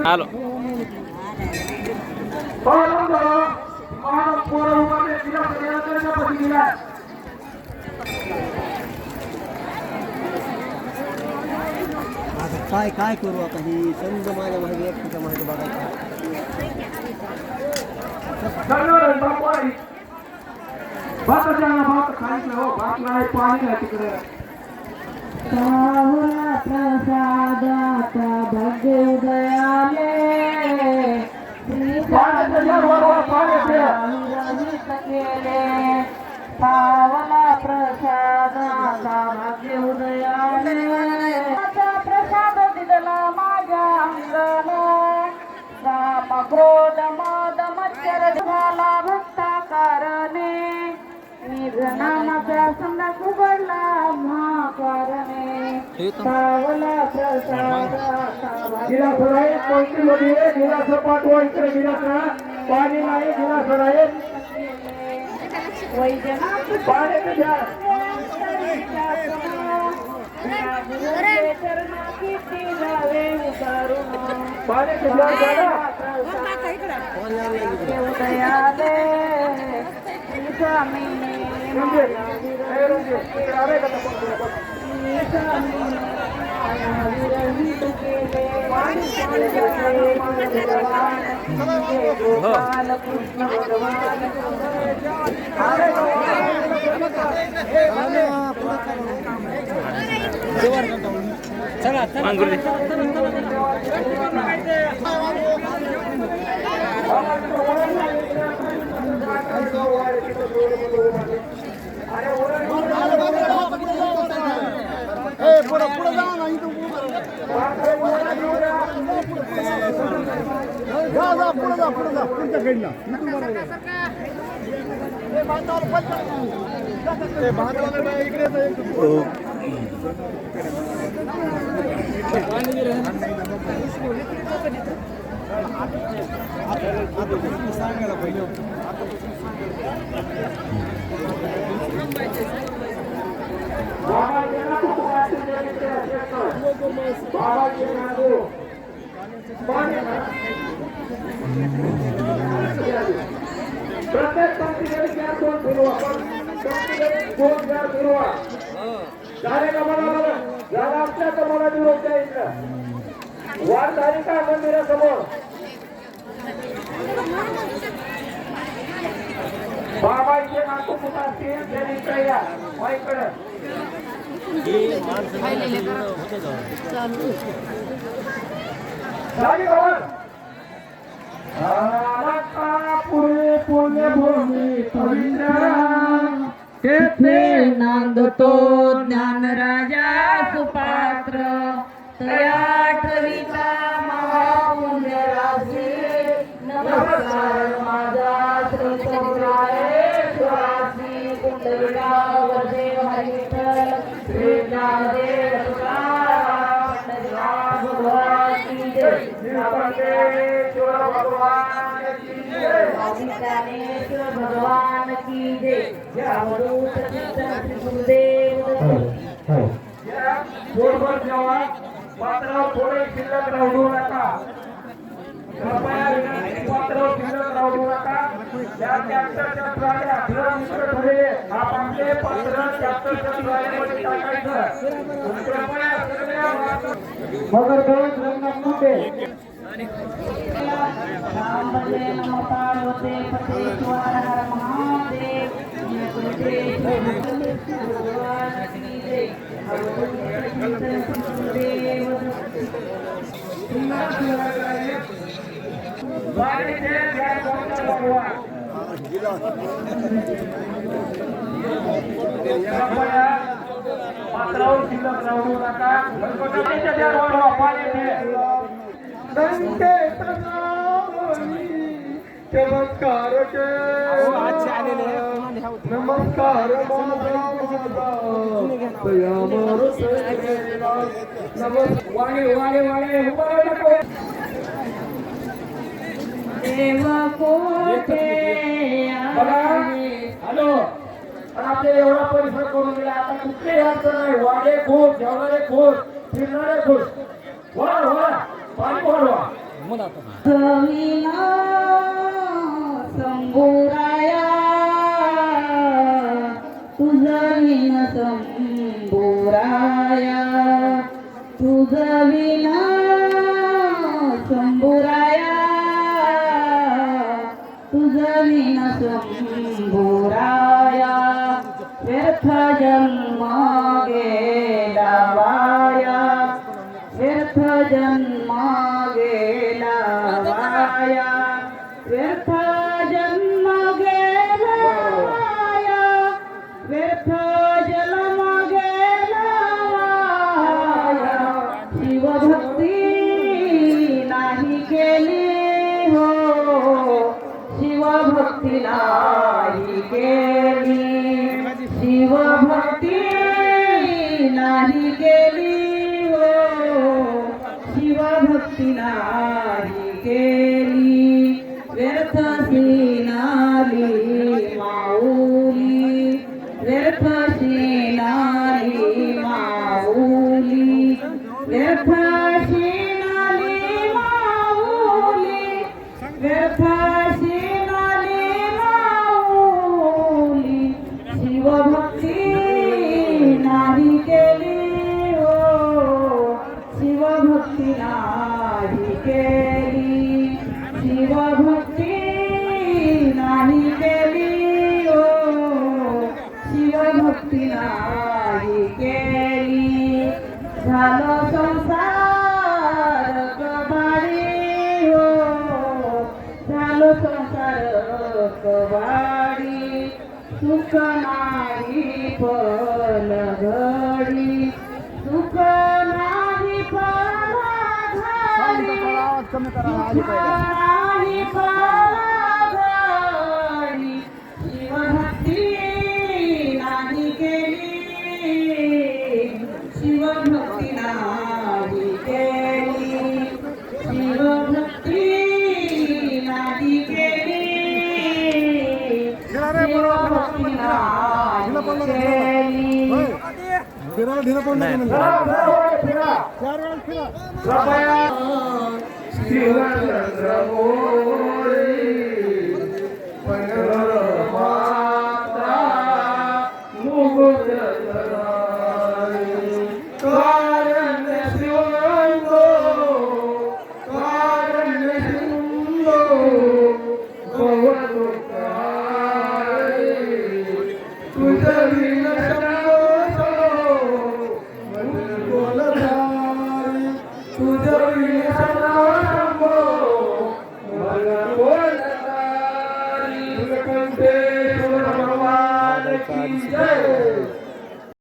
hello काय काय करू आता ही समजा माझ्या मागे एकट्याच्या मागे बघायचं पाणी तिकडे प्रसादाचा भाग्य उदयाले केले पावला प्रसादाचा भाग्य उदयाले प्रसाद दिला माझ्या अंगण राम क्रोध मद मच्छर झाला भक्ता कारणे निघनामाचा समजा उघडला महाकारणे पावला प्रसादाचा गिलास पाठवा इकडे गिलास पाणी नाही गिलास आहे वैजनाथ पाणी चरणाकी जावे उतारून उदयाले स्वामीने गोपाल कृष्ण भगवान चला पुढे जा ना इथं पुढे जा पुढच्या साईडला सांगायला पाहिजे प्रत्येक पंक्तीकडे 4 फिरवा फिरवा झाले का मला झाला असल्या तर मला निरोप द्यायचा वार झाली का मंदिरासमोर बाबाचे नातू कुठं असतील त्यांनी इकडे या माईकडे पुणे पुण्यभूमी पवित्र तेथे नांदतो ज्ञानराजा सुपात्र तया ठविता महापुण्य राशी नमस्कार माझा श्री चौरायेश्वरासी कुंडलिका वरदे हरिविठ्ठल श्री ज्ञानदेव तुकाराम पंढरीनाथ भगवान की जय ज्ञानेश्वर भगवान की जय ज्ञानेश्वर भगवान की जय जावरूत श्री गुरुदेव बरोबर जेव्हा मात्र थोडे शिल्लक राहू नका कृपया विनंती मात्र शिल्लक राहू नका त्या ट्रॅक्टरच्या ट्रॉल्या ठरवले आपले पात्र ट्रॅक्टरच्या ट्रॉलीमध्ये टाकायचं कृपया सगळ्या मगर गवत रंग कुठे राम भजे नम पार्वते पते स्वाहा हर महादेव जय गुरुदेव भगवान की जय गुरुदेव पात्रावर शिल्लक राहू नका गणपतीच्या देवाला पाणी दे संकेत नामी चमत्कार आजचे आलेले नमस्कार वाणे वाणे वाणे देव कोठे हॅलो आपले एवढा परिसर करून दिला आता कुठलेही अडचण नाही वाडे खूप जेवणारे खूप फिरणारे खूप वळा वळा पाणी वाढवा कविना शंभूराया तुझं विन शंभूराया तुझं विना शंभूराया तुझं विन शंभूराया व्यर्थ जन्म गेला वाया व्यर्थ जन्म गेला वाया व्यर्थ जन्म गेला वाया व्यर्थ जन्म गेला वाया शिवभक्ती नाही केली हो शिवभक्ती नाही केली शिवभक्ती नाही केली हो शिवभक्ती नाही केली व्यर्थ सिनाली माऊली व्यर्थ सिनाली माऊली व्यर्थ सिनाली माऊली व्यर्थ सिनाली माऊली शिवभक्ती नाही केली हो शिवभक्ती नाही केली शिवभक्ती नाही केली हो शिवभक्ती नाही केली झालो संसार कबाडी हो झालो संसार कबाडी सुख नाही पलघडी सुख नाही पलघडी कमी करा सुख नाही पलघडी शिवभक्ती नाही केली शिवभक्ती नाही केली शिवभक्ती नाही केली शिवभक्ती नाही केली कृपया शिवचंद्र